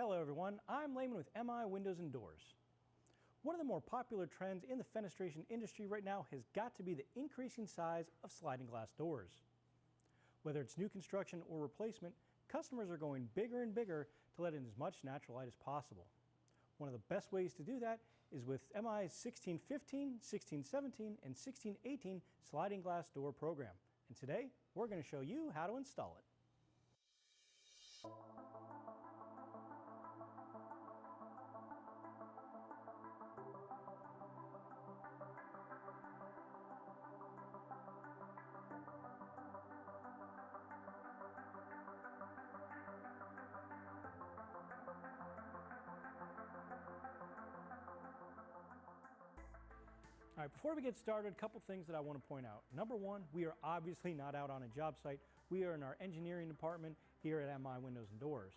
Hello everyone, I'm Layman with MI Windows and Doors. One of the more popular trends in the fenestration industry right now has got to be the increasing size of sliding glass doors. Whether it's new construction or replacement, customers are going bigger and bigger to let in as much natural light as possible. One of the best ways to do that is with MI's 1615, 1617, and 1618 sliding glass door program. And today, we're going to show you how to install it. All right, before we get started, a couple things that I want to point out. Number one, we are obviously not out on a job site. We are in our engineering department here at MI Windows and Doors.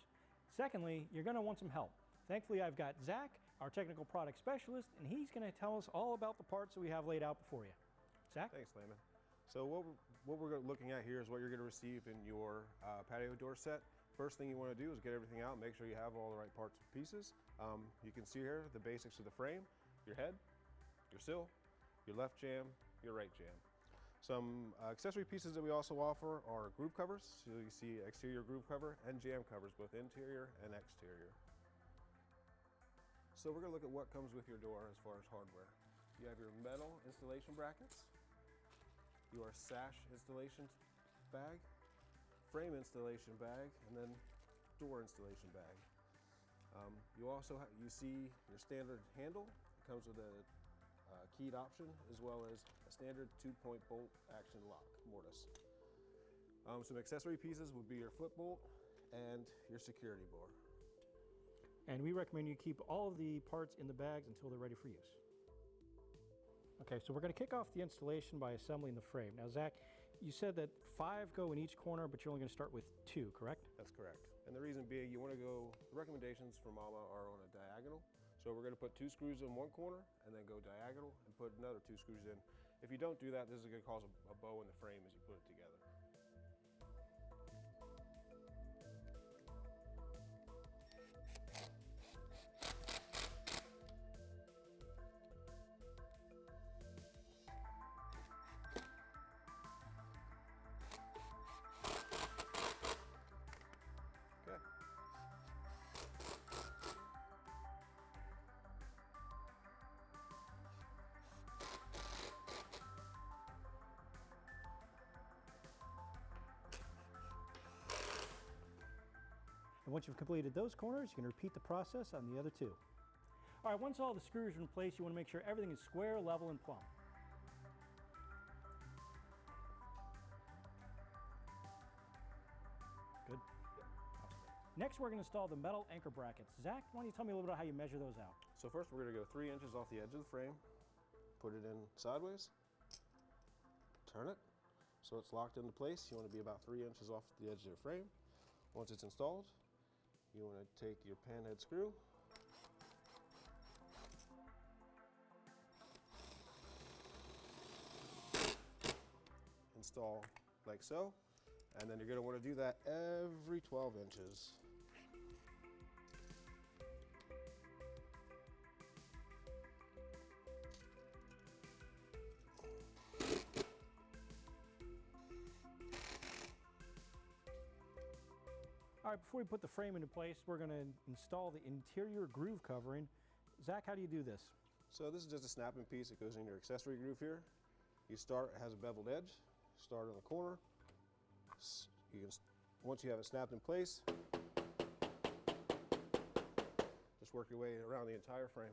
Secondly, you're going to want some help. Thankfully, I've got Zach, our technical product specialist, and he's going to tell us all about the parts that we have laid out before you. Zach? Thanks, Layman. So what we're looking at here is what you're going to receive in your patio door set. First thing you want to do is get everything out, make sure you have all the right parts and pieces. You can see here the basics of the frame, your head, your sill, your left jamb, your right jamb. Some accessory pieces that we also offer are groove covers. So you see exterior groove cover and jamb covers, both interior and exterior. So we're going to look at what comes with your door as far as hardware. You have your metal installation brackets, your sash installation bag, frame installation bag, and then door installation bag. You see your standard handle. It comes with a keyed option, as well as a standard 2-point bolt action lock mortise. Some accessory pieces would be your flip bolt and your security bar. And we recommend you keep all of the parts in the bags until they're ready for use. Okay, so we're going to kick off the installation by assembling the frame. Now, Zach, you said that 5 go in each corner, but you're only going to start with 2, correct? That's correct. And the reason being, you want to go, the recommendations from Mama are on a diagonal. So we're going to put 2 screws in one corner and then go diagonal and put another 2 screws in. If you don't do that, this is going to cause a bow in the frame as you put it together. Okay. And once you've completed those corners, you can repeat the process on the other 2. All right, once all the screws are in place, you want to make sure everything is square, level, and plumb. Good? Awesome. Next, we're going to install the metal anchor brackets. Zach, why don't you tell me a little bit about how you measure those out? So first we're going to go 3 inches off the edge of the frame, put it in sideways, turn it so it's locked into place. You want to be about 3 inches off the edge of the frame. Once it's installed, you want to take your pan head screw, install like so, and then you're going to want to do that every 12 inches. All right, before we put the frame into place, we're going to install the interior groove covering. Zach, how do you do this? So this is just a snapping piece that goes in your accessory groove here. You start, it has a beveled edge, start on the corner. Once you have it snapped in place, just work your way around the entire frame.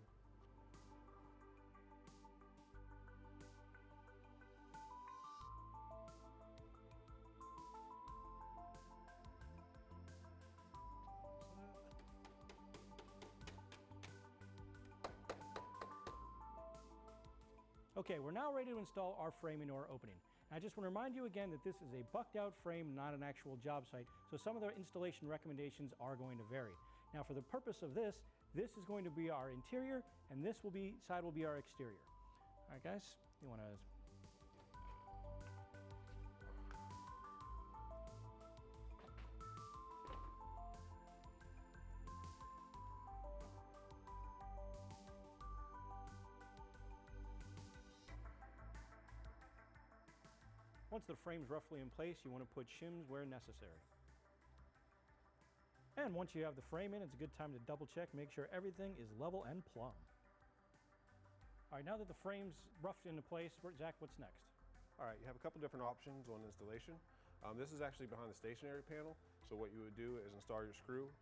Okay, we're now ready to install our framing door opening. And I just want to remind you again that this is a bucked out frame, not an actual job site, so some of the installation recommendations are going to vary. Now for the purpose of this is going to be our interior, and this side will be our exterior. All right guys, you want to Once the frame's roughly in place, you want to put shims where necessary. And once you have the frame in, it's a good time to double check, make sure everything is level and plumb. All right, now that the frame's roughed into place, Zach, what's next? All right, you have a couple different options on installation. This is actually behind the stationary panel. So what you would do is install your screw,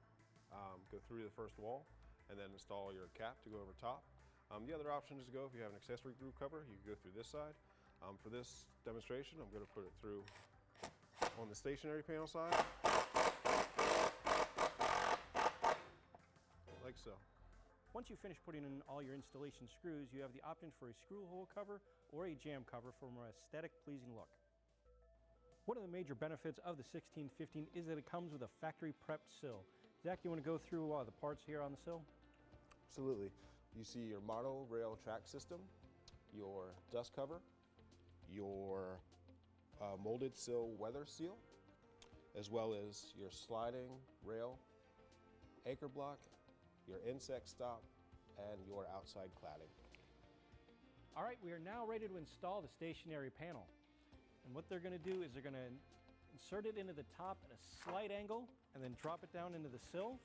go through the first wall, and then install your cap to go over top. The other option is to go, if you have an accessory groove cover, you can go through this side. For this demonstration, I'm going to put it through on the stationary panel side, like so. Once you finish putting in all your installation screws, you have the option for a screw hole cover or a jam cover for a more aesthetic pleasing look. One of the major benefits of the 1615 is that it comes with a factory prepped sill. Zach, you want to go through the parts here on the sill? Absolutely. You see your mono rail track system, your dust cover, your molded sill weather seal, as well as your sliding rail anchor block, your insect stop, and your outside cladding. All right, we are now ready to install the stationary panel. And what they're going to do is they're going to insert it into the top at a slight angle and then drop it down into the sill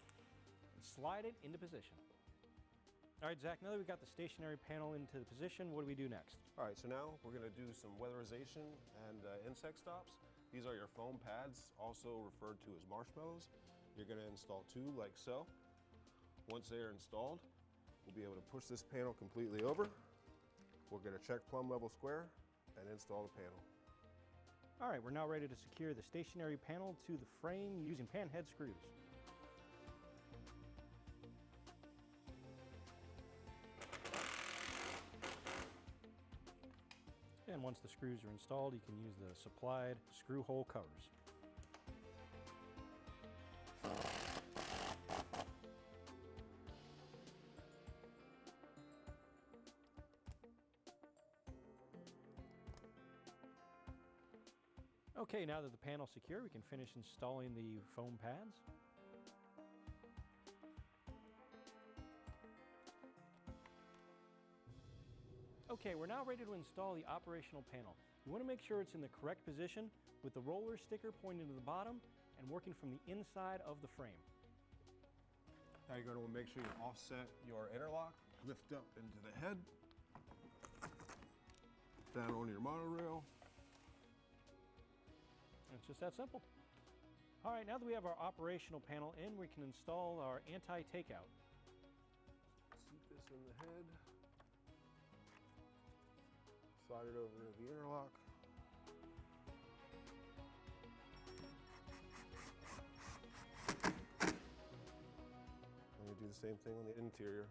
and slide it into position. All right, Zach, now that we've got the stationary panel into the position, what do we do next? All right, so now we're going to do some weatherization and insect stops. These are your foam pads, also referred to as marshmallows. You're going to install two like so. Once they are installed, we'll be able to push this panel completely over. We're going to check plumb level square and install the panel. All right, we're now ready to secure the stationary panel to the frame using pan head screws. And once the screws are installed, you can use the supplied screw hole covers. Okay, now that the panel's secure, we can finish installing the foam pads. Okay, we're now ready to install the operational panel. You want to make sure it's in the correct position with the roller sticker pointing to the bottom and working from the inside of the frame. Now you're going to make sure you offset your interlock, lift up into the head, down onto your monorail. It's just that simple. All right, now that we have our operational panel in, we can install our anti-takeout. Seat this in the head. Slide it over to the interlock. And we do the same thing on the interior.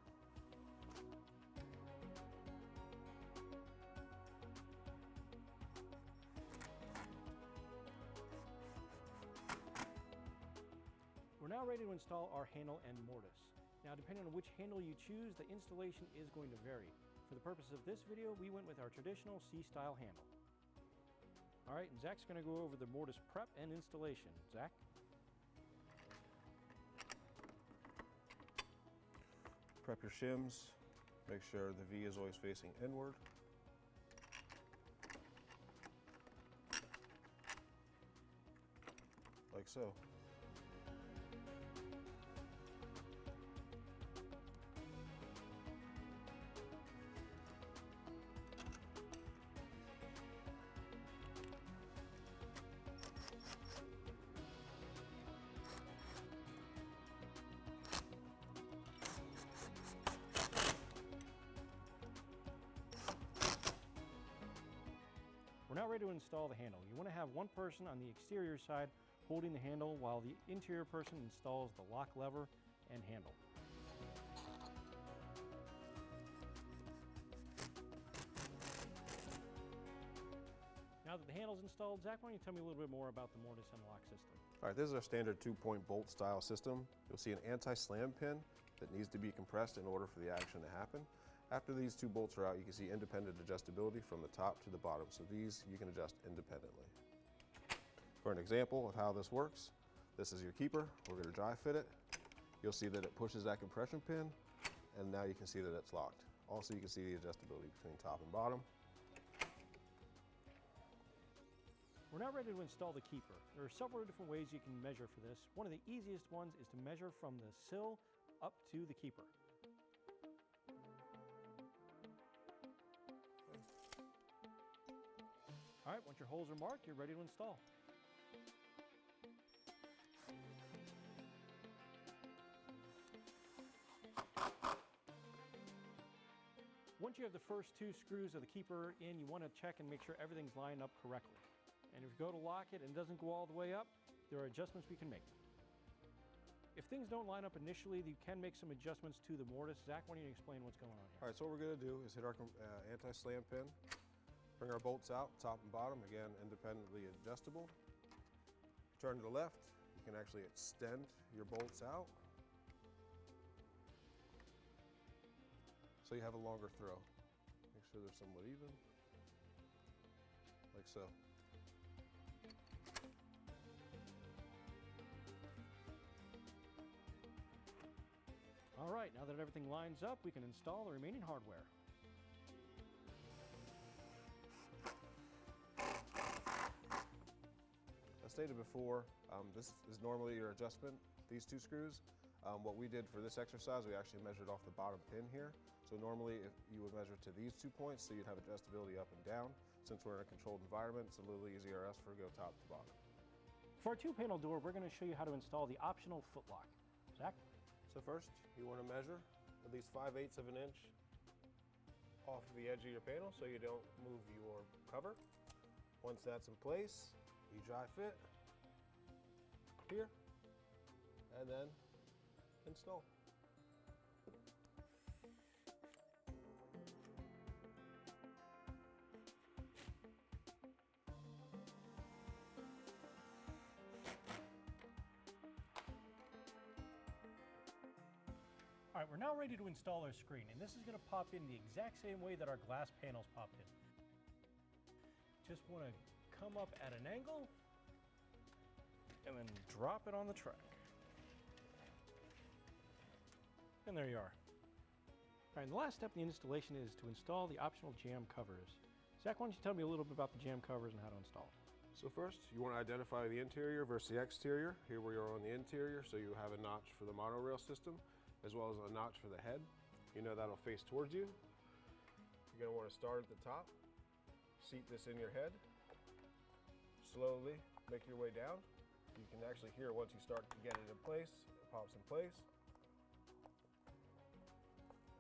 We're now ready to install our handle and mortise. Now, depending on which handle you choose, the installation is going to vary. For the purpose of this video, we went with our traditional C-style handle. All right, and Zach's going to go over the mortise prep and installation. Zach? Prep your shims. Make sure the V is always facing inward. Like so. We're now ready to install the handle. You want to have one person on the exterior side holding the handle while the interior person installs the lock lever and handle. Now that the handle's installed, Zach, why don't you tell me a little bit more about the mortise and lock system? All right, this is our standard 2-point bolt style system. You'll see an anti-slam pin that needs to be compressed in order for the action to happen. After these two bolts are out, you can see independent adjustability from the top to the bottom. So these you can adjust independently. For an example of how this works, this is your keeper. We're going to dry fit it. You'll see that it pushes that compression pin, and now you can see that it's locked. Also, you can see the adjustability between top and bottom. We're now ready to install the keeper. There are several different ways you can measure for this. One of the easiest ones is to measure from the sill up to the keeper. All right, once your holes are marked, you're ready to install. Once you have the first 2 screws of the keeper in, you want to check and make sure everything's lined up correctly. And if you go to lock it and it doesn't go all the way up, there are adjustments we can make. If things don't line up initially, you can make some adjustments to the mortise. Zach, why don't you explain what's going on here? All right, so what we're going to do is hit our anti-slam pin, bring our bolts out, top and bottom, again, independently adjustable. Turn to the left, you can actually extend your bolts out, so you have a longer throw. Make sure they're somewhat even, like so. All right, now that everything lines up, we can install the remaining hardware. As stated before, this is normally your adjustment, these 2 screws. What we did for this exercise, we actually measured off the bottom pin here. So normally if you would measure to these 2 points, so you'd have adjustability up and down. Since we're in a controlled environment, it's a little easier for us to go top to bottom. For our 2-panel door, we're going to show you how to install the optional foot lock. Zach? So first, you want to measure at least 5/8 of an inch off of the edge of your panel so you don't move your cover. Once that's in place, you dry fit here and then install. All right, we're now ready to install our screen, and this is going to pop in the exact same way that our glass panels pop in. Just want to come up at an angle and then drop it on the track. And there you are. All right, and the last step in the installation is to install the optional jam covers. Zach, why don't you tell me a little bit about the jam covers and how to install it? So first, you want to identify the interior versus the exterior. Here we are on the interior, so you have a notch for the monorail system, as well as a notch for the head. You know that'll face towards you. You're going to want to start at the top, seat this in your head, slowly make your way down. You can actually hear once you start to get it in place, it pops in place.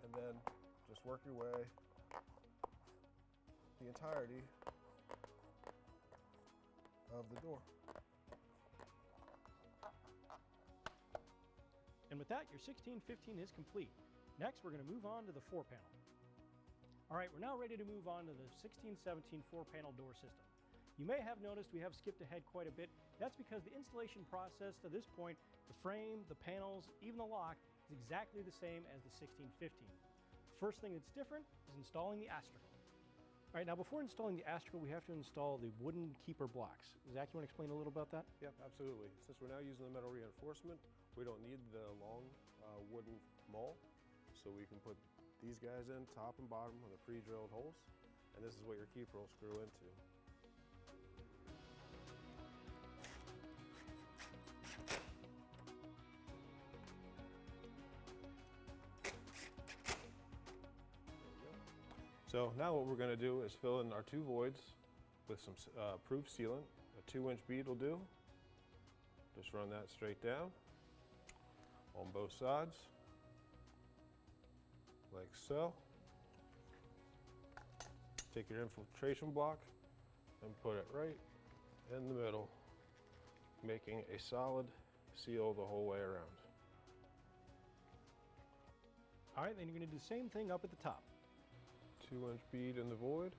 And then just work your way the entirety of the door. And with that, your 1615 is complete. Next, we're going to move on to the 4-panel. All right, we're now ready to move on to the 1617 4-panel door system. You may have noticed we have skipped ahead quite a bit. That's because the installation process to this point, the frame, the panels, even the lock, is exactly the same as the 1615. The first thing that's different is installing the astragal. All right, now before installing the astragal, we have to install the wooden keeper blocks. Zach, you want to explain a little about that? Yep, absolutely. Since we're now using the metal reinforcement, we don't need the long wooden maul, so we can put these guys in top and bottom with the pre-drilled holes, and this is what your keeper will screw into. So now what we're going to do is fill in our 2 voids with some proof sealant. A 2-inch bead will do. Just run that straight down on both sides, like so. Take your infiltration block and put it right in the middle, making a solid seal the whole way around. All right, then you're going to do the same thing up at the top. 2-inch bead in the void,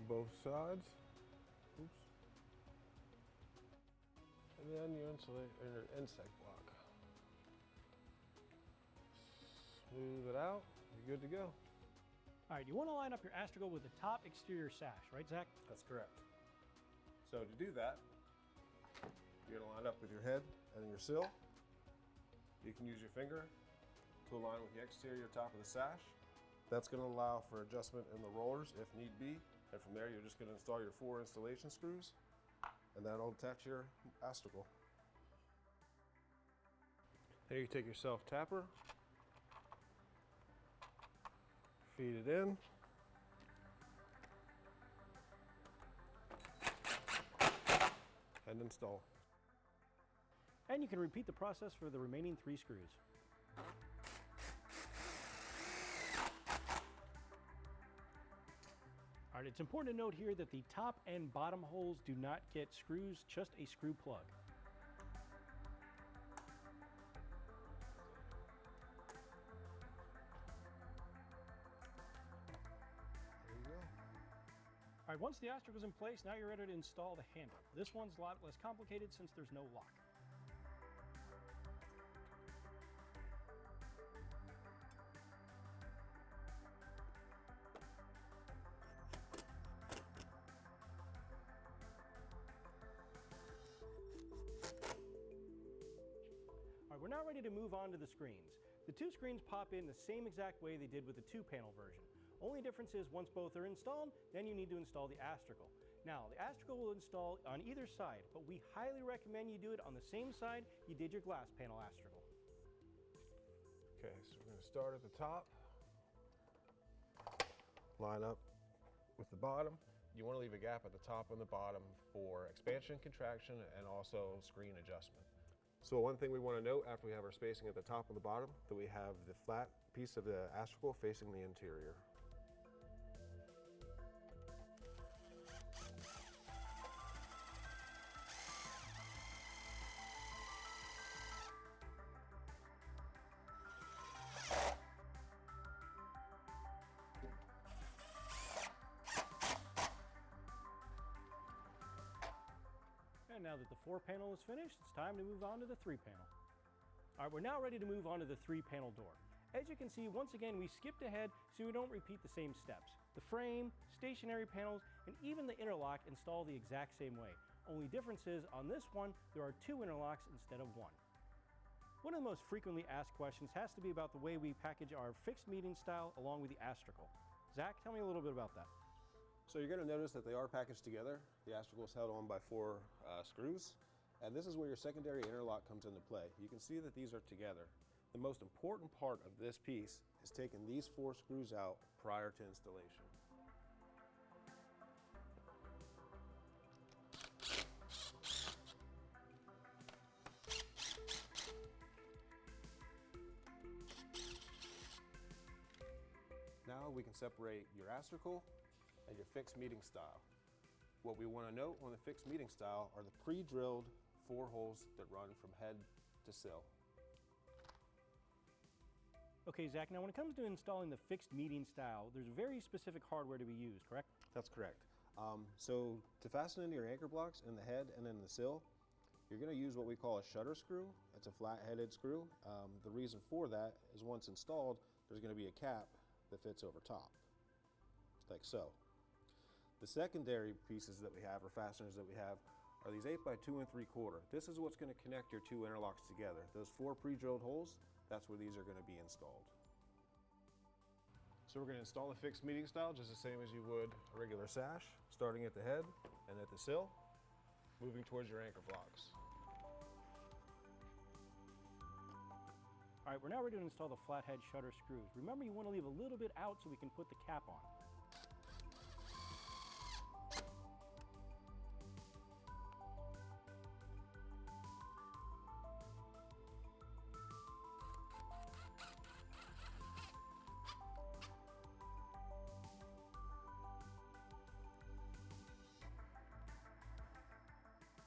both sides. Oops. And then you insulate your insect block. Smooth it out, you're good to go. All right, you want to line up your astragal with the top exterior sash, right, Zach? That's correct. So to do that, you're gonna line up with your head and then your sill. You can use your finger to align with the exterior top of the sash. That's gonna allow for adjustment in the rollers if need be. And from there, you're just going to install your 4 installation screws, and that'll attach your astragal. There you take your self tapper, feed it in, and install. And you can repeat the process for the remaining 3 screws. All right, it's important to note here that the top and bottom holes do not get screws, just a screw plug. There you go. All right, once the astragal is in place, now you're ready to install the handle. This one's a lot less complicated since there's no lock. All right, we're now ready to move on to the screens. The 2 screens pop in the same exact way they did with the 2-panel version. Only difference is once both are installed, then you need to install the astragal. Now, the astragal will install on either side, but we highly recommend you do it on the same side you did your glass panel astragal. Okay, so we're going to start at the top, line up with the bottom. You want to leave a gap at the top and the bottom for expansion, contraction, and also screen adjustment. So one thing we want to note after we have our spacing at the top and the bottom, that we have the flat piece of the astragal facing the interior. And now that the 4-panel is finished, it's time to move on to the 3-panel. All right, we're now ready to move on to the 3-panel door. As you can see, once again, we skipped ahead so we don't repeat the same steps. The frame, stationary panels, and even the interlock install the exact same way. Only difference is, on this one, there are 2 interlocks instead of 1. One of the most frequently asked questions has to be about the way we package our fixed meeting style along with the astragal. Zach, tell me a little bit about that. So you're going to notice that they are packaged together. The astragal is held on by 4 screws, and this is where your secondary interlock comes into play. You can see that these are together. The most important part of this piece is taking these 4 screws out prior to installation. Now we can separate your astragal and your fixed meeting style. What we want to note on the fixed meeting style are the pre-drilled 4 holes that run from head to sill. Okay, Zach, now when it comes to installing the fixed meeting style, there's very specific hardware to be used, correct? That's correct. So to fasten into your anchor blocks in the head and in the sill, you're going to use what we call a shutter screw. It's a flat-headed screw. The reason for that is once installed, there's going to be a cap that fits over top, like so. The secondary pieces that we have, or fasteners that we have, are these 8 by 2 3/4. This is what's going to connect your 2 interlocks together. Those 4 pre-drilled holes, that's where these are going to be installed. So we're going to install the fixed meeting style just the same as you would a regular sash, starting at the head and at the sill, moving towards your anchor blocks. All right, we're now ready to install the flathead shutter screws. Remember, you want to leave a little bit out so we can put the cap on.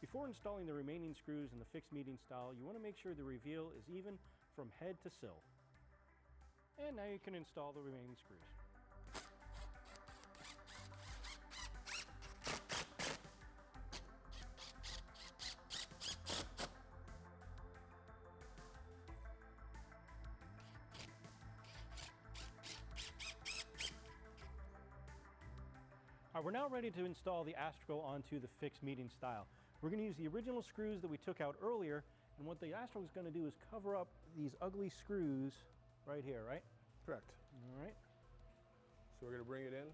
Before installing the remaining screws in the fixed meeting style, you want to make sure the reveal is even from head to sill. And now you can install the remaining screws. All right, we're now ready to install the astragal onto the fixed meeting style. We're going to use the original screws that we took out earlier, and what the astragal is going to do is cover up these ugly screws right here, right? Correct. All right. So we're going to bring it in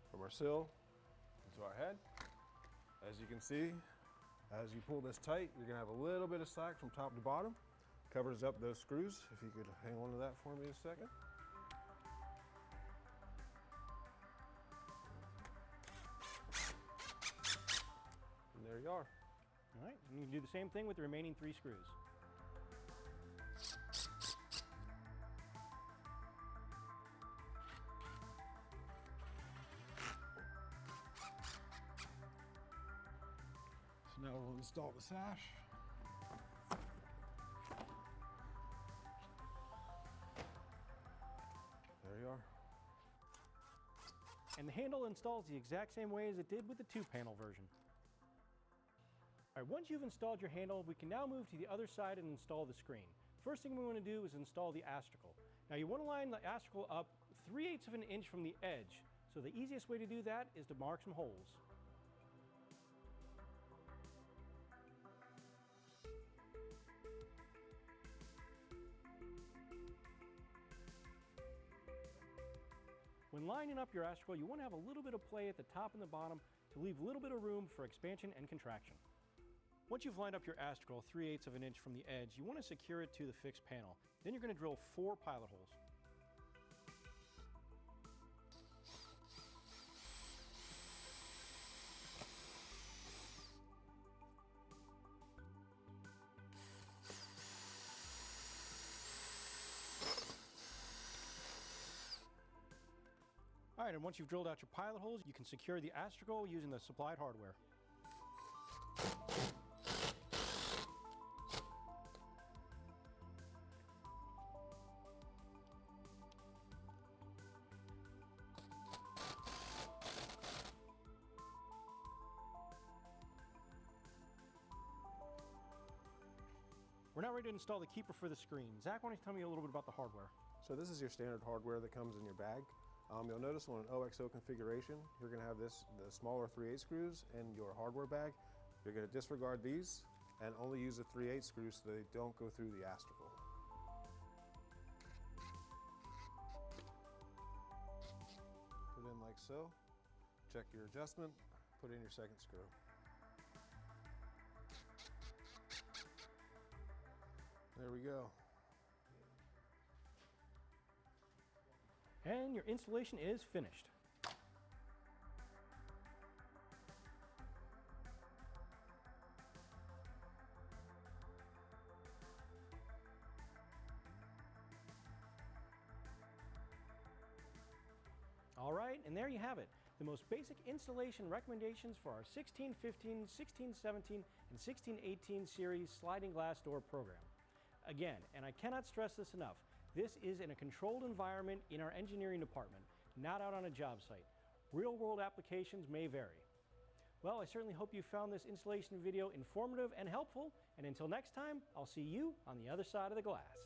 from our sill to our head. As you can see, as you pull this tight, you're gonna have a little bit of slack from top to bottom. Covers up those screws. If you could hang on to that for me a second. And there you are. All right, and you can do the same thing with the remaining 3 screws. So now we'll install the sash. There you are. And the handle installs the exact same way as it did with the 2-panel version. All right, once you've installed your handle, we can now move to the other side and install the screen. First thing we want to do is install the astragal. Now you want to line the astragal up 3/8 of an inch from the edge. So the easiest way to do that is to mark some holes. When lining up your astragal, you want to have a little bit of play at the top and the bottom to leave a little bit of room for expansion and contraction. Once you've lined up your astragal 3/8 of an inch from the edge, you want to secure it to the fixed panel. Then you're going to drill 4 pilot holes. All right, and once you've drilled out your pilot holes, you can secure the astragal using the supplied hardware. We're now ready to install the keeper for the screen. Zach, why don't you tell me a little bit about the hardware? So this is your standard hardware that comes in your bag. You'll notice on an OXO configuration, you're going to have the smaller 3/8 screws in your hardware bag. You're going to disregard these and only use the 3/8 screws so they don't go through the astragal. Put in like so. Check your adjustment. Put in your second screw. There we go. And your installation is finished. All right, and there you have it. The most basic installation recommendations for our 1615, 1617, and 1618 series sliding glass door program. Again, and I cannot stress this enough, this is in a controlled environment in our engineering department, not out on a job site. Real-world applications may vary. Well, I certainly hope you found this installation video informative and helpful, and until next time, I'll see you on the other side of the glass.